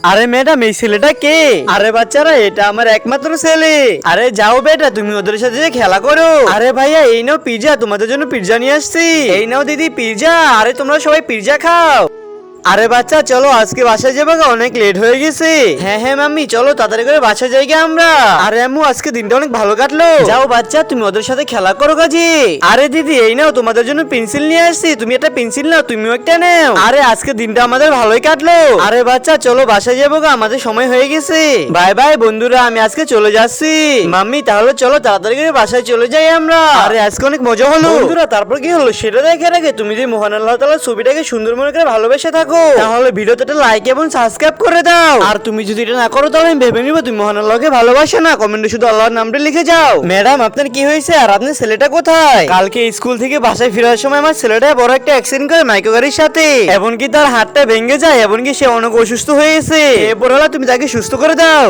আরে ম্যাডাম, এই ছেলেটা কে? আরে বাচ্চারা, এটা আমার একমাত্র ছেলে। আরে যাও বেটা, তুমি ওদের সাথে যে খেলা করো। আরে ভাইয়া, এই নাও পিৎজা, তোমাদের জন্য পিৎজা নিয়ে আসছি। এই নাও দিদি পিৎজা। আরে তোমরা সবাই পিৎজা খাও। আরে বাচ্চা, চলো আজকে বাসায় যাবো গা, অনেক লেট হয়ে গেছে। হ্যাঁ হ্যাঁ মাম্মি, চলো তাড়াতাড়ি করে বাসায় যাই গে আমরা। আরে আম্মু, আজকে দিনটা অনেক ভালো কাটলো। যাও বাচ্চা, তুমি ওদের সাথে খেলা করো কাজে। আরে দিদি, এই নাও তোমাদের জন্য পেন্সিল নিয়ে আসছি, তুমি একটা পেন্সিল নাও, তুমিও একটা নাও। আরে আজকে দিনটা আমাদের ভালোই কাটলো। আরে বাচ্চা, চলো বাসায় যাবো গা, আমাদের সময় হয়ে গেছে। বাই বাই বন্ধুরা, আমি আজকে চলে যাচ্ছি। মাম্মি, তাহলে চলো তাড়াতাড়ি করে বাসায় চলে যাই আমরা। আরে আজকে অনেক মজা হলো বন্ধুরা। তারপর কি হলো সেটা দেখার আগে তুমি যে মহান আল্লাহ তাআলার ছবিটাকে সুন্দর মনে করে ভালোবেসে থাকো, তাহলে ভিডিওতে একটা লাইক এবং সাবস্ক্রাইব করে দাও। আর তুমি যদি এটা না করো তাহলে আমি ভেবে নিব তুমি মহান আল্লাহকে ভালোবাসো না। কমেন্টে শুধু আল্লাহর নামটা লিখে যাও। ম্যাডাম, আপনার কি হয়েছে? আর আপনার ছেলেটা কোথায়? কালকে স্কুল থেকে বাসায় ফেরার সময় আমার ছেলেটা বড় একটা অ্যাক্সিডেন্ট করে মাইক্রো গাড়ির সাথে, এমনকি তার হাতটা ভেঙে যায়, এমনকি সে অনেক অসুস্থ হয়ে গেছে। এরপর তুমি তাকে সুস্থ করে দাও।